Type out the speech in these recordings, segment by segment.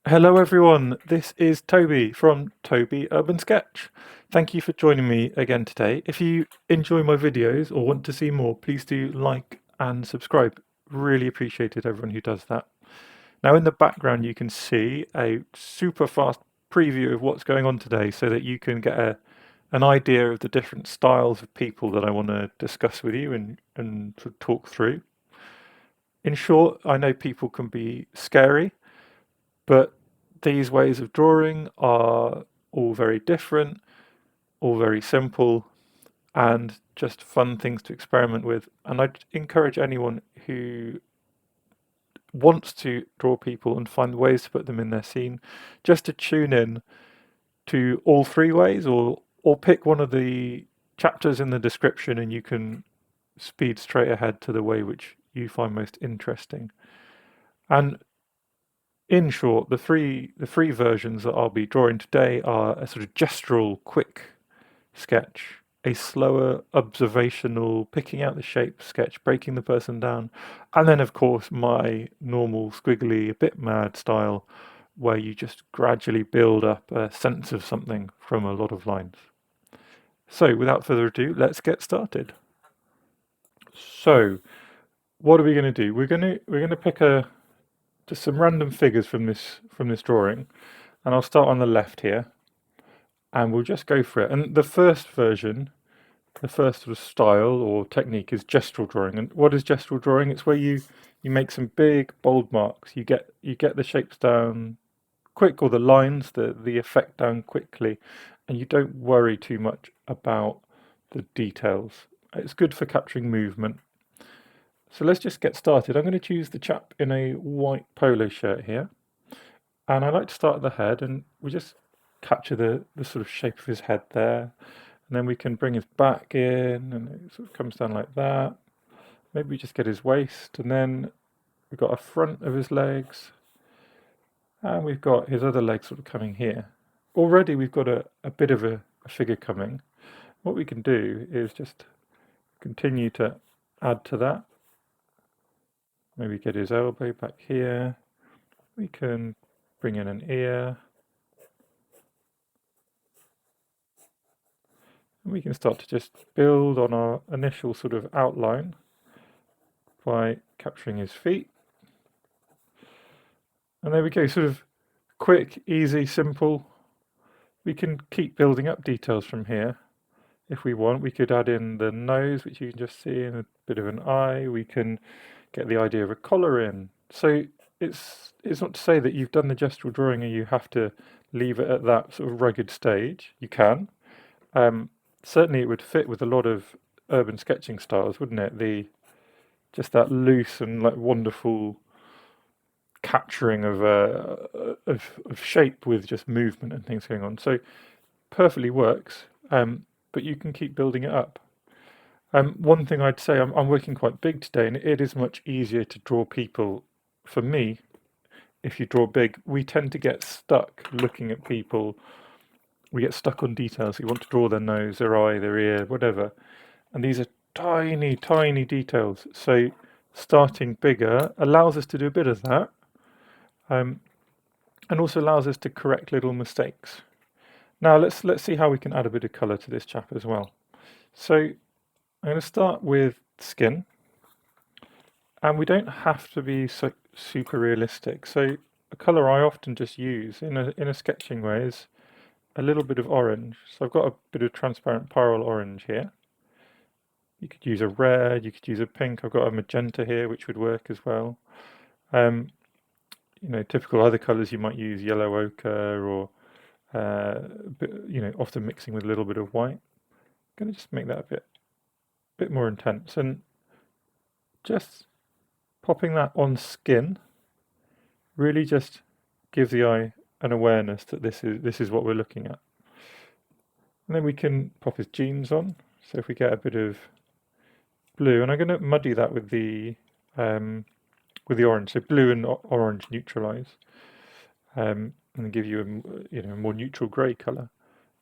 Hello everyone, this is Toby from Toby Urban Sketch. Thank you for joining me again today. If you enjoy my videos or want to see more, please do like and subscribe. Really appreciated everyone who does that. Now in the background you can see a super fast preview of what's going on today so that you can get an idea of the different styles of people that I want to discuss with you and sort of talk through. In short, I know people can be scary, but these ways of drawing are all very different, all very simple, and just fun things to experiment with. And I'd encourage anyone who wants to draw people and find ways to put them in their scene just to tune in to all three ways, or pick one of the chapters in the description and you can speed straight ahead to the way which you find most interesting. And in short, the three versions that I'll be drawing today are a sort of gestural quick sketch, a slower observational picking out the shape sketch, breaking the person down, and then of course my normal squiggly, a bit mad style where you just gradually build up a sense of something from a lot of lines. So without further ado, let's get started. So what are we going to do? We're going to pick just some random figures from this drawing, and I'll start on the left here, and we'll just go for it. And the first version, the first sort of style or technique is gestural drawing. And what is gestural drawing? It's where you make some big bold marks. You get the shapes down quick, or the lines, the effect down quickly, and you don't worry too much about the details. It's good for capturing movement. So let's just get started. I'm going to choose the chap in a white polo shirt here. And I like to start at the head, and we just capture the sort of shape of his head there. And then we can bring his back in, and it sort of comes down like that. Maybe we just get his waist, and then we've got a front of his legs, and we've got his other leg sort of coming here. Already we've got a bit of a figure coming. What we can do is just continue to add to that. Maybe get his elbow back here. We can bring in an ear. And we can start to just build on our initial sort of outline by capturing his feet. And there we go, sort of quick, easy, simple. We can keep building up details from here if we want. We could add in the nose, which you can just see, and a bit of an eye. We can get the idea of a collar in. So it's not to say that you've done the gestural drawing and you have to leave it at that sort of rugged stage. You can. Certainly it would fit with a lot of urban sketching styles, wouldn't it? Just that loose and like wonderful capturing of shape with just movement and things going on. So perfectly works, but you can keep building it up. One thing I'd say, I'm working quite big today, and it is much easier to draw people. For me, if you draw big, we tend to get stuck looking at people. We get stuck on details. We want to draw their nose, their eye, their ear, whatever. And these are tiny, tiny details. So starting bigger allows us to do a bit of that, and also allows us to correct little mistakes. Now let's see how we can add a bit of colour to this chap as well. So I'm going to start with skin, and we don't have to be so super realistic. So a colour I often just use in a sketching way is a little bit of orange. So I've got a bit of transparent pyrrole orange here. You could use a red, you could use a pink. I've got a magenta here, which would work as well. Typical other colours you might use yellow ochre, or often mixing with a little bit of white. I'm going to just make that a bit more intense, and just popping that on skin really just gives the eye an awareness that this is what we're looking at. And then we can pop his jeans on. So if we get a bit of blue, and I'm going to muddy that with the orange, so blue and orange neutralize, and give you a more neutral grey colour.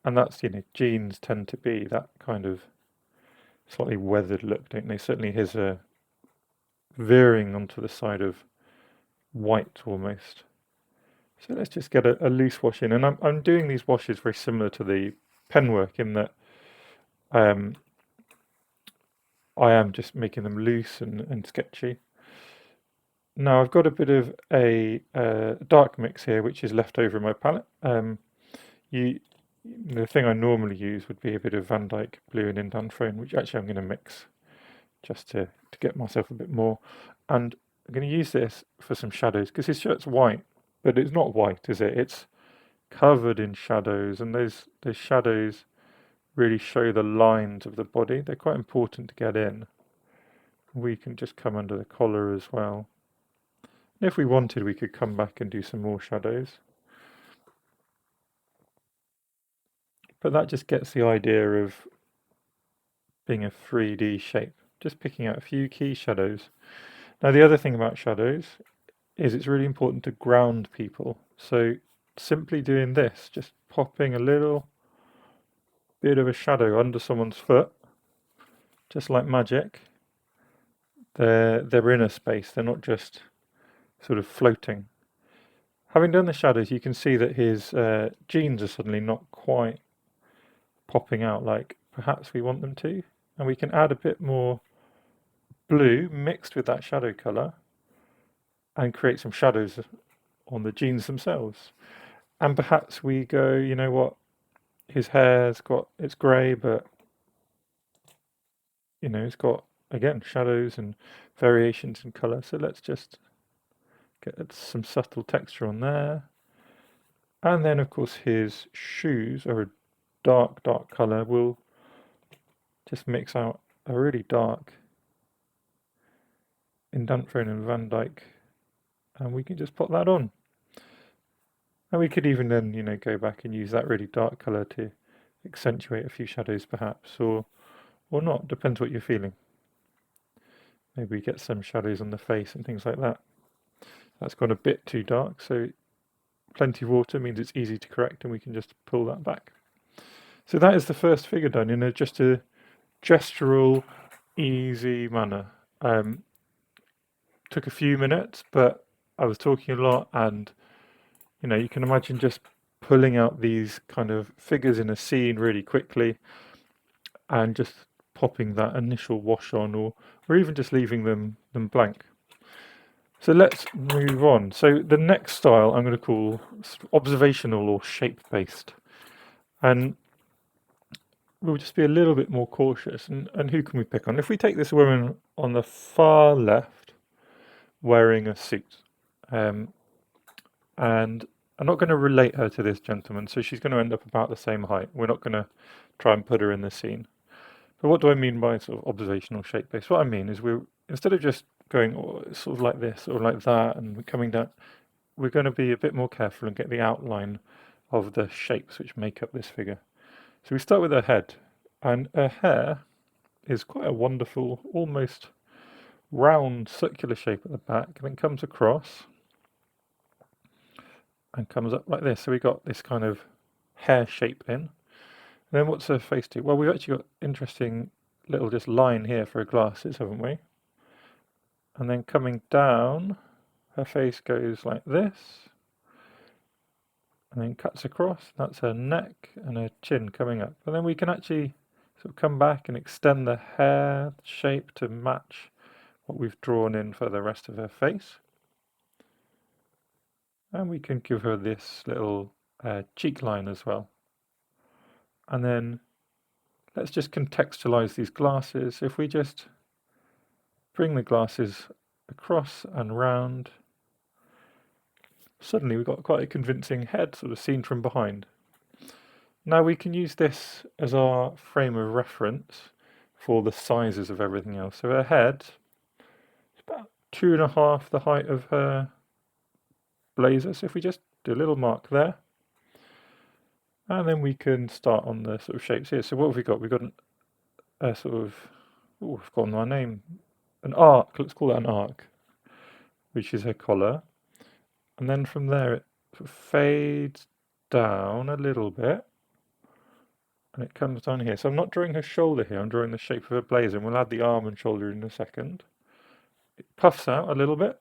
And that's, jeans tend to be that kind of slightly weathered look, don't they? Certainly his veering onto the side of white almost. So let's just get a loose wash in, and I'm doing these washes very similar to the pen work in that I am just making them loose and sketchy. Now I've got a bit of a dark mix here, which is left over in my palette. The thing I normally use would be a bit of Van Dyke blue and Indanthrone, which actually I'm going to mix just to get myself a bit more. And I'm going to use this for some shadows, because his shirt's white, but it's not white, is it? It's covered in shadows, and those shadows really show the lines of the body. They're quite important to get in. We can just come under the collar as well. And if we wanted, we could come back and do some more shadows. But that just gets the idea of being a 3D shape, just picking out a few key shadows. Now the other thing about shadows is it's really important to ground people. So simply doing this, just popping a little bit of a shadow under someone's foot, just like magic, they're in a space, they're not just sort of floating. Having done the shadows, you can see that his jeans are suddenly not quite popping out like perhaps we want them to, and we can add a bit more blue mixed with that shadow colour and create some shadows on the jeans themselves. And perhaps we go, you know what, his hair's got, it's grey, but you know, it's got, again, shadows and variations in colour. So let's just get some subtle texture on there. And then, of course, his shoes are a dark colour. We'll just mix out a really dark Indanthrone and Van Dyke, and we can just pop that on. And we could even then, you know, go back and use that really dark colour to accentuate a few shadows perhaps, or not, depends what you're feeling. Maybe get some shadows on the face and things like that. That's gone a bit too dark, so plenty of water means it's easy to correct, and we can just pull that back. So that is the first figure done in just a gestural, easy manner. Took a few minutes, but I was talking a lot, and you know, you can imagine just pulling out these kind of figures in a scene really quickly and just popping that initial wash on, or even just leaving them blank. So let's move on. So the next style I'm going to call observational or shape-based, and we'll just be a little bit more cautious. And who can we pick on? If we take this woman on the far left wearing a suit, and I'm not going to relate her to this gentleman, so she's going to end up about the same height. We're not going to try and put her in the scene. But what do I mean by sort of observational shape-based? What I mean is instead of just going sort of like this or like that and coming down, we're going to be a bit more careful and get the outline of the shapes which make up this figure. So we start with her head, and her hair is quite a wonderful, almost round circular shape at the back, and then comes across and comes up like this. So we got this kind of hair shape in. And then what's her face do? Well, we've actually got interesting little just line here for her glasses, haven't we? And then coming down, her face goes like this, and then cuts across. That's her neck and her chin coming up. And then we can actually sort of come back and extend the hair shape to match what we've drawn in for the rest of her face. And we can give her this little cheek line as well. And then let's just contextualize these glasses. If we just bring the glasses across and round, suddenly we've got quite a convincing head sort of seen from behind. Now we can use this as our frame of reference for the sizes of everything else. So her head is about 2.5 the height of her blazer. So if we just do a little mark there, and then we can start on the sort of shapes here. So what have we got? We've got a sort of, oh, I've forgotten my name, an arc, let's call that an arc, which is her collar. And then from there it sort of fades down a little bit, and it comes down here. So I'm not drawing her shoulder here, I'm drawing the shape of her blazer, and we'll add the arm and shoulder in a second. It puffs out a little bit,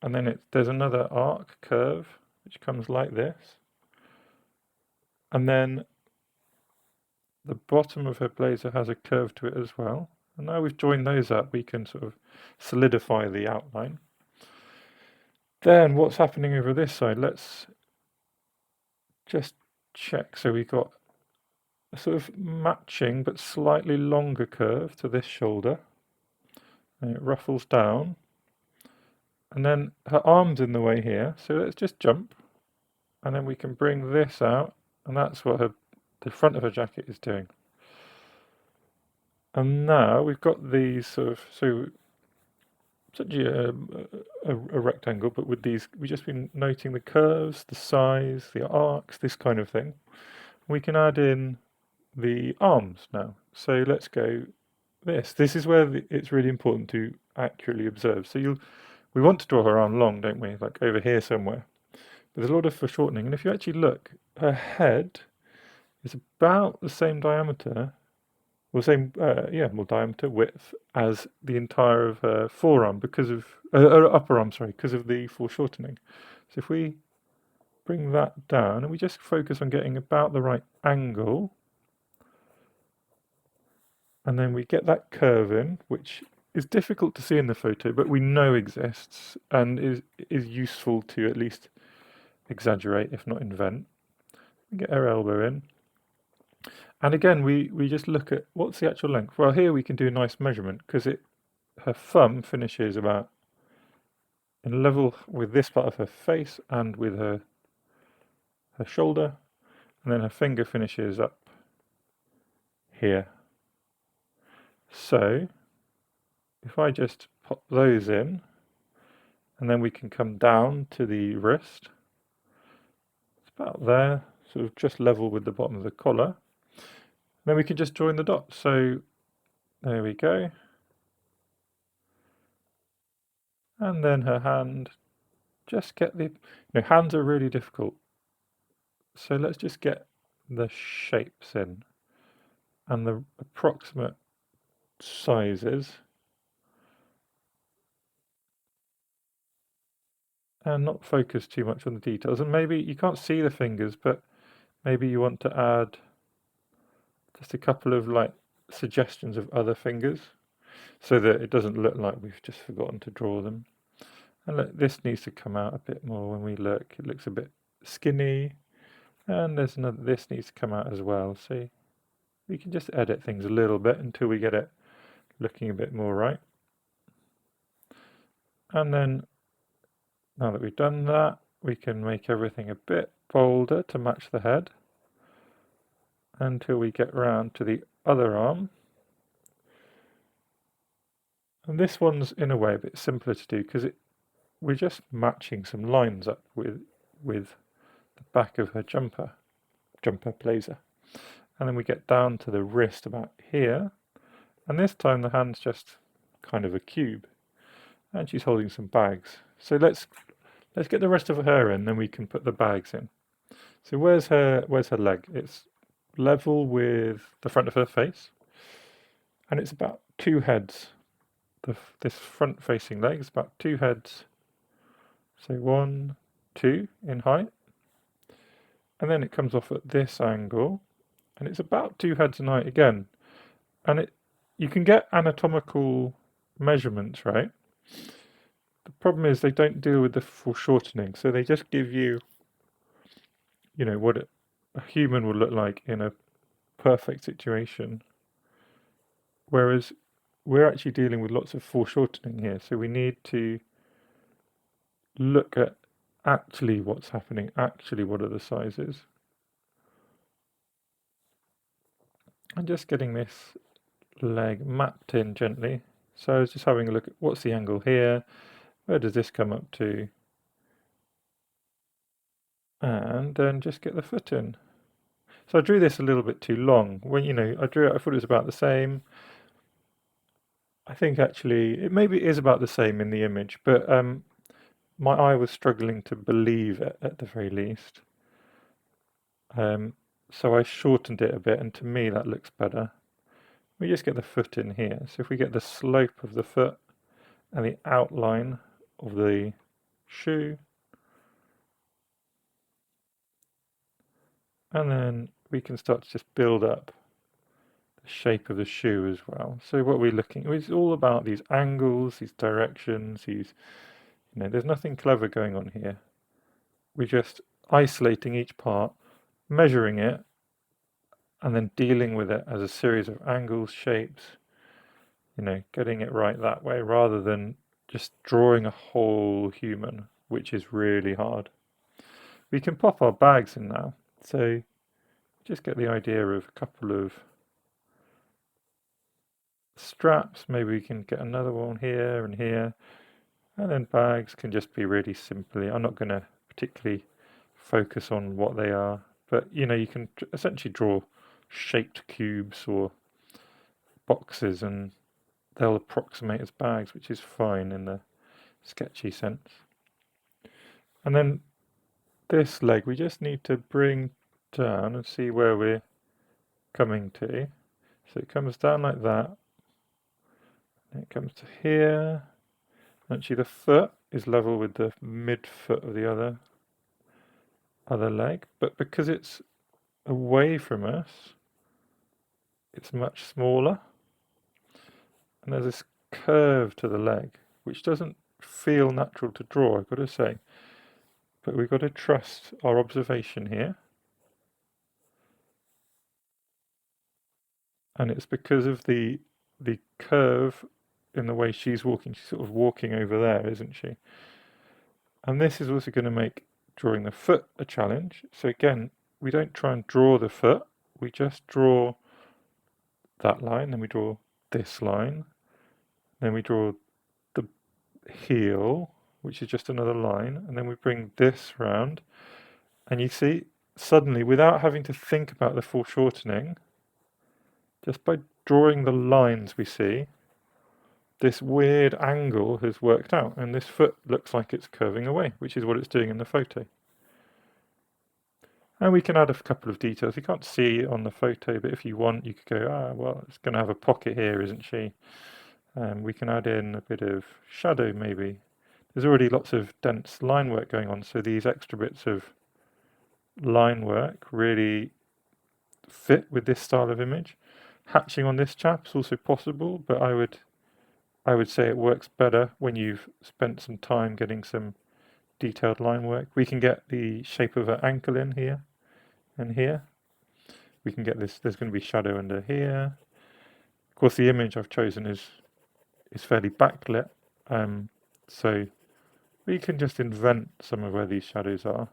and then there's another arc curve, which comes like this. And then the bottom of her blazer has a curve to it as well. And now we've joined those up, we can sort of solidify the outline. Then what's happening over this side? Let's just check. So we've got a sort of matching but slightly longer curve to this shoulder. And it ruffles down. And then her arm's in the way here. So let's just jump. And then we can bring this out. And that's what the front of her jacket is doing. And now we've got these sort of, so such a rectangle, but with these, we've just been noting the curves, the size, the arcs, this kind of thing. We can add in the arms now. So let's go this. This is where it's really important to accurately observe. So we want to draw her arm long, don't we? Like over here somewhere. But there's a lot of foreshortening. And if you actually look, her head is about the same diameter, or same, more diameter, width, as the entire of her forearm because of, upper arm, sorry, because of the foreshortening. So if we bring that down and we just focus on getting about the right angle, and then we get that curve in, which is difficult to see in the photo, but we know exists and is useful to at least exaggerate, if not invent. We get her elbow in. And again, we just look at what's the actual length. Well, here we can do a nice measurement because her thumb finishes about in level with this part of her face and with her shoulder, and then her finger finishes up here. So if I just pop those in, and then we can come down to the wrist. It's about there, sort of just level with the bottom of the collar. Then we can just join the dots. So there we go. And then her hand, just get the, hands are really difficult. So let's just get the shapes in and the approximate sizes. And not focus too much on the details. And maybe you can't see the fingers, but maybe you want to add just a couple of like suggestions of other fingers so that it doesn't look like we've just forgotten to draw them. And look, this needs to come out a bit more when we look. It looks a bit skinny. And there's another, this needs to come out as well. So we can just edit things a little bit until we get it looking a bit more right. And then now that we've done that, we can make everything a bit bolder to match the head until we get round to the other arm. And this one's in a way a bit simpler to do because we're just matching some lines up with the back of her jumper blazer. And then we get down to the wrist about here. And this time the hand's just kind of a cube. And she's holding some bags. So let's get the rest of her in, then we can put the bags in. So where's her leg? It's level with the front of her face. And it's about 2 heads. This front-facing leg is about 2 heads. So 1, 2 in height. And then it comes off at this angle. And it's about 2 heads in height again. And you can get anatomical measurements, right? The problem is they don't deal with the foreshortening, so they just give you, what a human would look like in a perfect situation. Whereas we're actually dealing with lots of foreshortening here, so we need to look at actually what's happening, actually what are the sizes. And just getting this leg mapped in gently. So I was just having a look at what's the angle here, where does this come up to? And then just get the foot in. So I drew this a little bit too long. When, I drew it, I thought it was about the same. I think actually, it maybe is about the same in the image, but my eye was struggling to believe it at the very least. So I shortened it a bit, and to me that looks better. We just get the foot in here. So if we get the slope of the foot and the outline of the shoe, And then we can start to just build up the shape of the shoe as well. So what we're looking, it's all about these angles, these directions, there's nothing clever going on here. We're just isolating each part, measuring it, and then dealing with it as a series of angles, shapes, getting it right that way, rather than just drawing a whole human, which is really hard. We can pop our bags in now, so just get the idea of a couple of straps. Maybe we can get another one here and here, and then bags can just be really simply, I'm not going to particularly focus on what they are, but you can essentially draw shaped cubes or boxes and they'll approximate as bags, which is fine in the sketchy sense. And then this leg we just need to bring down and see where we're coming to. So it comes down like that, and it comes to here. Actually the foot is level with the midfoot of the other leg, but because it's away from us, it's much smaller. And there's this curve to the leg, which doesn't feel natural to draw, I've got to say. But we've got to trust our observation here. And it's because of the curve in the way she's walking. She's sort of walking over there, isn't she? And this is also going to make drawing the foot a challenge. So again, we don't try and draw the foot. We just draw that line, then we draw this line, then we draw the heel, which is just another line, and then we bring this round. And you see, suddenly, without having to think about the foreshortening, just by drawing the lines we see, this weird angle has worked out, and this foot looks like it's curving away, which is what it's doing in the photo. And we can add a couple of details. You can't see it on the photo, but if you want, you could go, well, it's going to have a pocket here, isn't she? We can add in a bit of shadow, maybe. There's already lots of dense line work going on, so these extra bits of line work really fit with this style of image. Hatching on this chap is also possible, but I would say it works better when you've spent some time getting some detailed line work. We can get the shape of her ankle in here and here. We can get this, there's going to be shadow under here. Of course, the image I've chosen is fairly backlit, so we can just invent some of where these shadows are.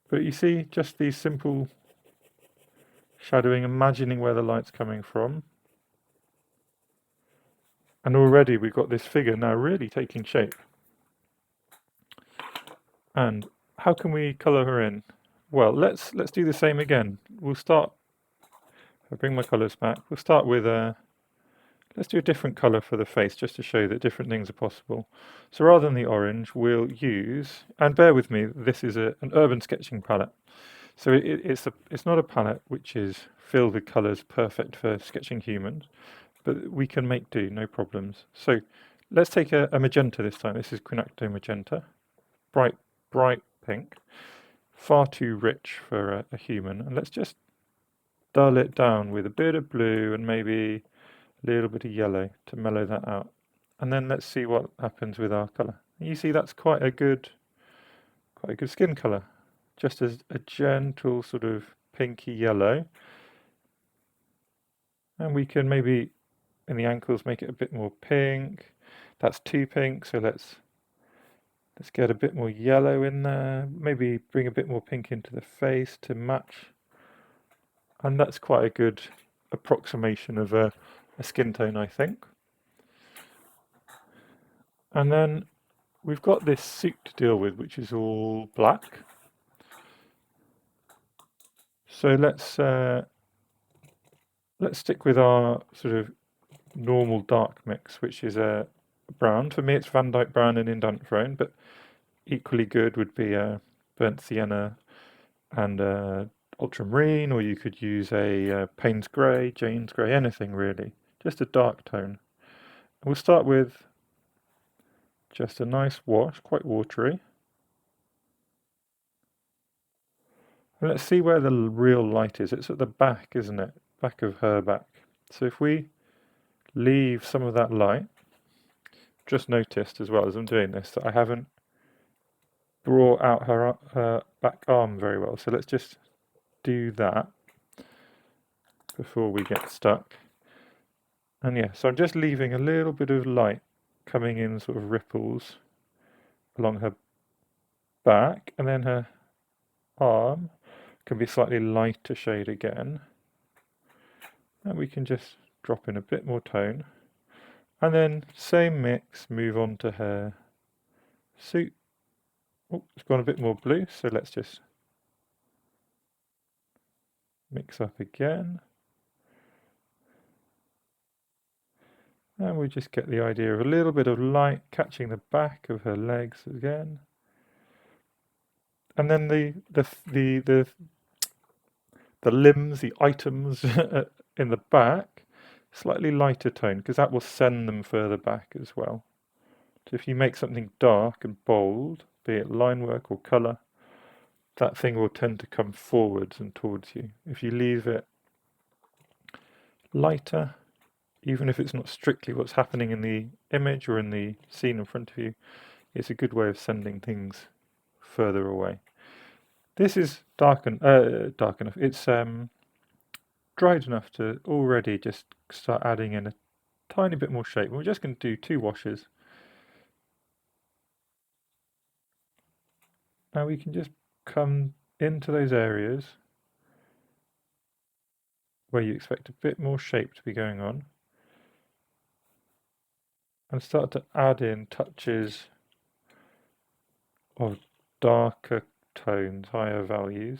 But you see, just these simple shadowing, imagining where the light's coming from. And already we've got this figure now really taking shape. And how can we colour her in? Well, let's do the same again. We'll start, if I bring my colours back, we'll start with let's do a different colour for the face, just to show that different things are possible. So rather than the orange, we'll use, and bear with me, this is an urban sketching palette. So it's not a palette which is filled with colours perfect for sketching humans, but we can make do, no problems. So let's take a magenta this time. This is quinacto magenta, bright pink, far too rich for a human. And let's just dull it down with a bit of blue and maybe a little bit of yellow to mellow that out. And then let's see what happens with our colour. You see that's quite a good skin colour. Just as a gentle sort of pinky yellow. And we can maybe in the ankles make it a bit more pink. That's too pink, so let's get a bit more yellow in there. Maybe bring a bit more pink into the face to match. And that's quite a good approximation of a skin tone, I think. And then we've got this suit to deal with, which is all black. So let's stick with our sort of normal dark mix, which is a brown. For me, it's Van Dyke brown and indent brown, but equally good would be a burnt sienna and ultramarine, or you could use a Payne's grey, Jane's grey, anything really, just a dark tone. And we'll start with just a nice wash, quite watery. And let's see where the real light is. It's at the back, isn't it? Back of her back. So if we leave some of that light, just noticed as well as I'm doing this that I haven't brought out her back arm very well. So let's just do that before we get stuck. And yeah, so I'm just leaving a little bit of light coming in sort of ripples along her back, and then her arm can be slightly lighter shade again. And we can just drop in a bit more tone. And then same mix, move on to her suit. Oh, it's gone a bit more blue, so let's just mix up again. And we just get the idea of a little bit of light catching the back of her legs again. And then the limbs, the items in the back, slightly lighter tone, because that will send them further back as well. So if you make something dark and bold, be it line work or colour, that thing will tend to come forwards and towards you. If you leave it lighter, even if it's not strictly what's happening in the image or in the scene in front of you, it's a good way of sending things further away. This is dark enough. It's dried enough to already just start adding in a tiny bit more shape. We're just going to do 2 washes. Now we can just come into those areas where you expect a bit more shape to be going on and start to add in touches of darker tones, higher values.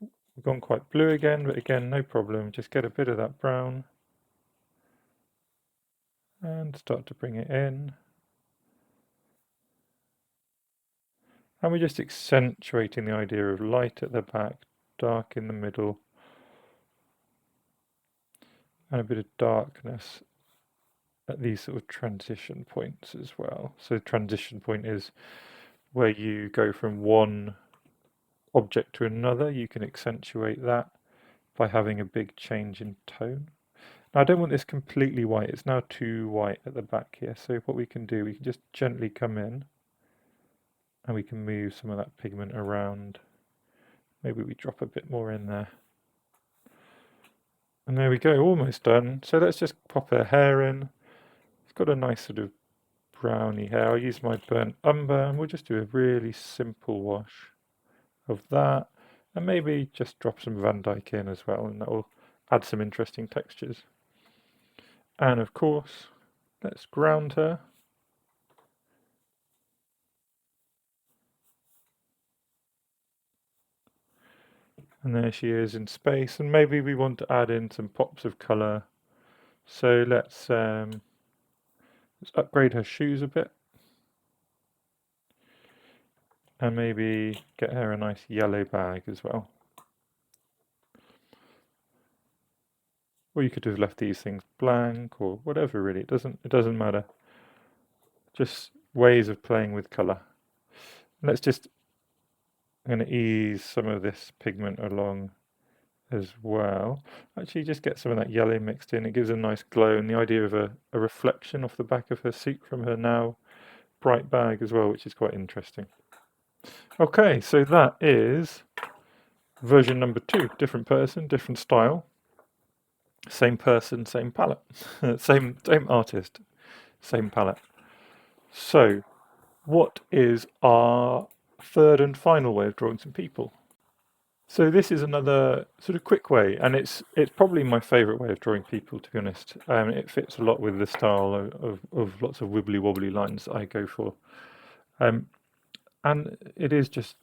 We've gone quite blue again, but again, no problem. Just get a bit of that brown and start to bring it in. And we're just accentuating the idea of light at the back, dark in the middle, and a bit of darkness at these sort of transition points as well. So transition point is where you go from one object to another. You can accentuate that by having a big change in tone. Now I don't want this completely white. It's now too white at the back here. So what we can do, we can just gently come in and we can move some of that pigment around. Maybe we drop a bit more in there. And there we go, almost done. So let's just pop her hair in. It's got a nice sort of browny hair. I'll use my burnt umber and we'll just do a really simple wash of that. And maybe just drop some Van Dyke in as well, and that will add some interesting textures. And of course, let's ground her. And there she is in space, and maybe we want to add in some pops of colour. So let's upgrade her shoes a bit. And maybe get her a nice yellow bag as well. Or you could have left these things blank or whatever, really. It doesn't matter. Just ways of playing with colour. Let's just, I'm going to ease some of this pigment along as well. Actually, just get some of that yellow mixed in. It gives a nice glow, and the idea of a reflection off the back of her suit from her now bright bag as well, which is quite interesting. Okay, so that is version number 2. Different person, different style. Same person, same palette. same artist, same palette. So, what is our third and final way of drawing some people? So this is another sort of quick way, and it's probably my favourite way of drawing people, to be honest. It fits a lot with the style of lots of wibbly wobbly lines that I go for. And it is just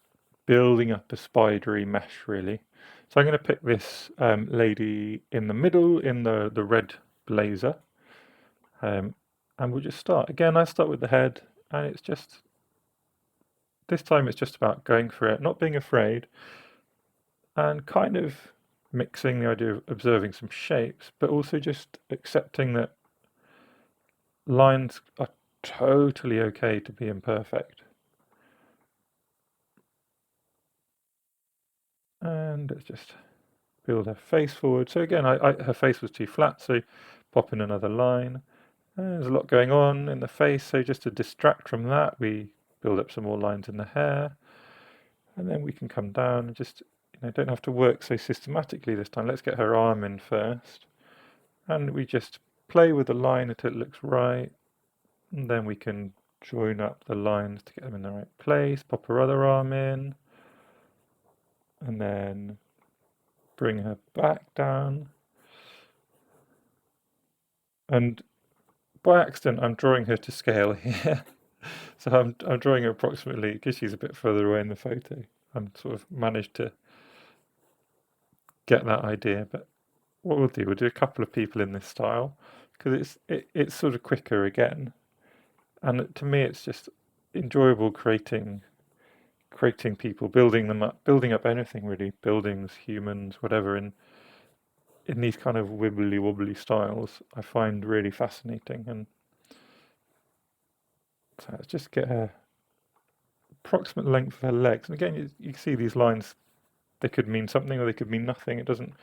building up a spidery mesh, really. So I'm going to pick this lady in the middle in the red blazer. And we'll just start. Again, I start with the head, and it's just, this time it's just about going for it, not being afraid, and kind of mixing the idea of observing some shapes, but also just accepting that lines are totally okay to be imperfect. And let's just build her face forward. So again, her face was too flat, so pop in another line. There's a lot going on in the face, so just to distract from that, we build up some more lines in the hair. And then we can come down and just, don't have to work so systematically this time. Let's get her arm in first. And we just play with the line until it looks right. And then we can join up the lines to get them in the right place. Pop her other arm in. And then bring her back down. And by accident, I'm drawing her to scale here. So I'm drawing her approximately, because she's a bit further away in the photo. I'm sort of managed to get that idea. But what we'll do a couple of people in this style, because it's sort of quicker again. And to me, it's just enjoyable creating people, building them up, building up anything really, buildings, humans, whatever, in these kind of wibbly wobbly styles, I find really fascinating. And so let's just get her approximate length of her legs. And again, you see these lines, they could mean something or they could mean nothing. It doesn't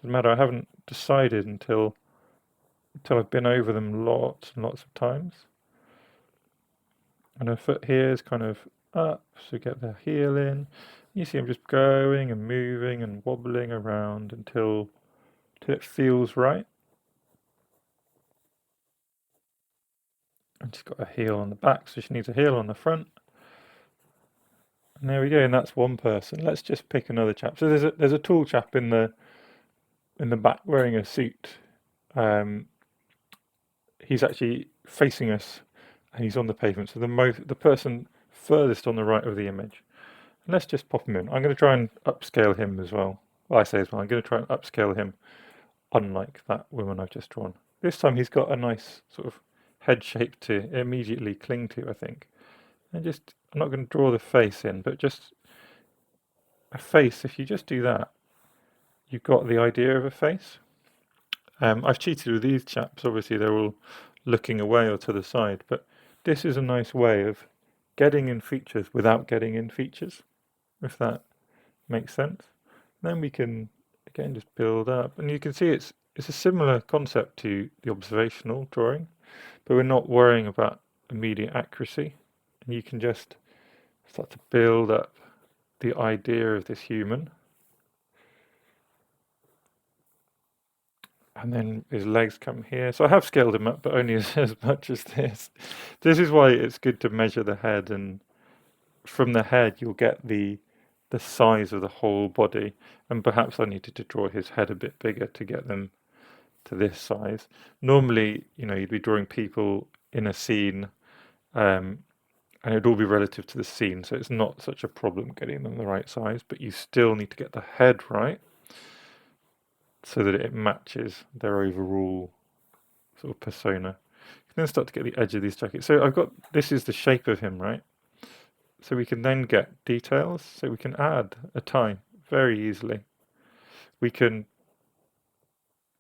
matter. I haven't decided until I've been over them lots and lots of times. And her foot here is kind of up, so get the heel in. You see I'm just going and moving and wobbling around until it feels right. And she's got a heel on the back, so she needs a heel on the front. And there we go, and that's one person. Let's just pick another chap. So there's a tall chap in the back wearing a suit. He's actually facing us, and he's on the pavement. So the person furthest on the right of the image. And let's just pop him in. I'm going to try and upscale him as well. Well, I say as well. I'm going to try and upscale him, unlike that woman I've just drawn. This time he's got a nice sort of head shape to immediately cling to, I think. And I'm not going to draw the face in, but just a face. If you just do that, you've got the idea of a face. I've cheated with these chaps. Obviously, they're all looking away or to the side, but this is a nice way of getting in features without getting in features, if that makes sense. Then we can, again, just build up. And you can see it's a similar concept to the observational drawing, but we're not worrying about immediate accuracy. And you can just start to build up the idea of this human. And then his legs come here. So I have scaled him up, but only as much as this. This is why it's good to measure the head, and from the head you'll get the size of the whole body. And perhaps I needed to draw his head a bit bigger to get them to this size. Normally, you'd be drawing people in a scene, and it'd all be relative to the scene, so it's not such a problem getting them the right size, but you still need to get the head right so that it matches their overall sort of persona. You can then start to get the edge of these jackets. So this is the shape of him, right? So we can then get details, so we can add a tie very easily. We can,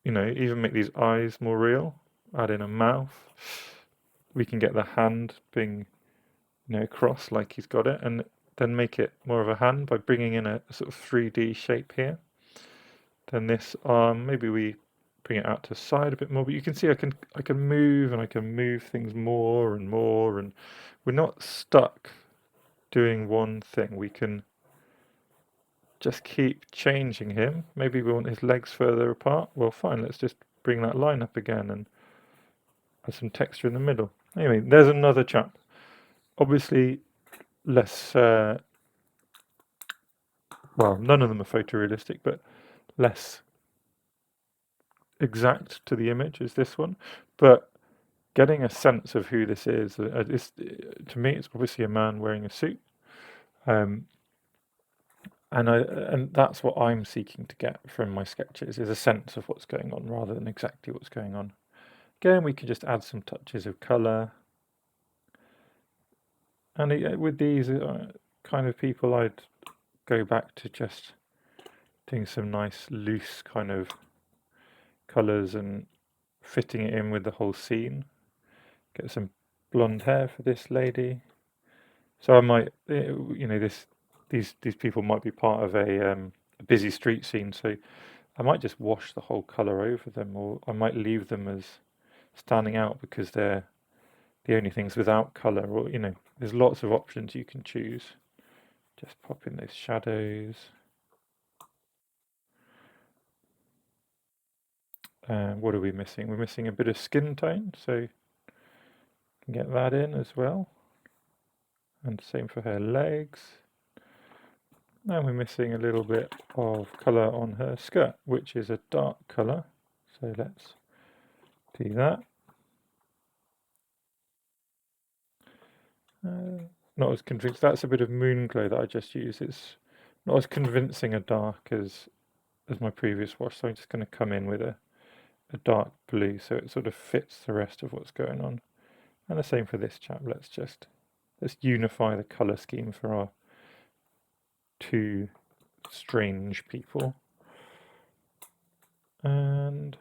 even make these eyes more real, add in a mouth. We can get the hand being, across like he's got it, and then make it more of a hand by bringing in a sort of 3D shape here. Then this arm, maybe we bring it out to the side a bit more, but you can see I can move, and I can move things more and more, and we're not stuck doing one thing. We can just keep changing him. Maybe we want his legs further apart. Well, fine, let's just bring that line up again and add some texture in the middle. Anyway, there's another chap. Obviously less, well, none of them are photorealistic, but less exact to the image as this one. But getting a sense of who this is, to me, it's obviously a man wearing a suit. And that's what I'm seeking to get from my sketches, is a sense of what's going on rather than exactly what's going on. Again, we can just add some touches of colour. And with these kind of people, I'd go back to just doing some nice loose kind of colours and fitting it in with the whole scene. Get some blonde hair for this lady. So I might, these people might be part of a a busy street scene, so I might just wash the whole colour over them, or I might leave them as standing out because they're the only things without colour, or, you know, there's lots of options you can choose. Just pop in those shadows. And what are we missing? We're missing a bit of skin tone, so can get that in as well. And same for her legs. And we're missing a little bit of colour on her skirt, which is a dark colour. So let's do that. Not as convinced. That's a bit of moon glow that I just used. It's not as convincing a dark as my previous wash, so I'm just going to come in with a dark blue so it sort of fits the rest of what's going on. And the same for this chap. Let's unify the colour scheme for our two strange people. And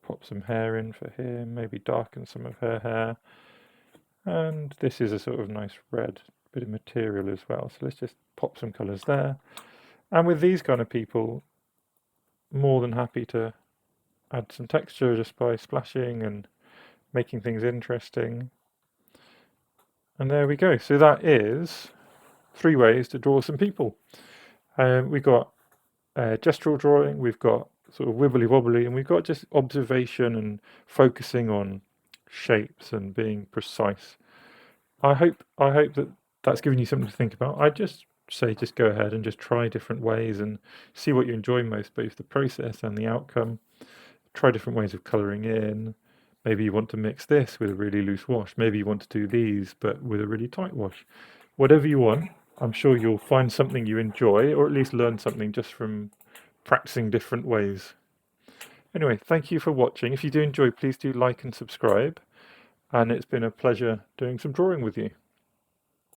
pop some hair in for him, maybe darken some of her hair. And this is a sort of nice red bit of material as well. So let's just pop some colours there. And with these kind of people, more than happy to add some texture just by splashing and making things interesting. And there we go. So that is 3 ways to draw some people. We've got gestural drawing, we've got sort of wibbly wobbly, and we've got just observation and focusing on shapes and being precise. I hope that that's given you something to think about. I just say just go ahead and just try different ways and see what you enjoy most, both the process and the outcome. Try different ways of colouring in. Maybe you want to mix this with a really loose wash. Maybe you want to do these but with a really tight wash. Whatever you want, I'm sure you'll find something you enjoy, or at least learn something just from practicing different ways. Anyway, thank you for watching. If you do enjoy, please do like and subscribe. And it's been a pleasure doing some drawing with you.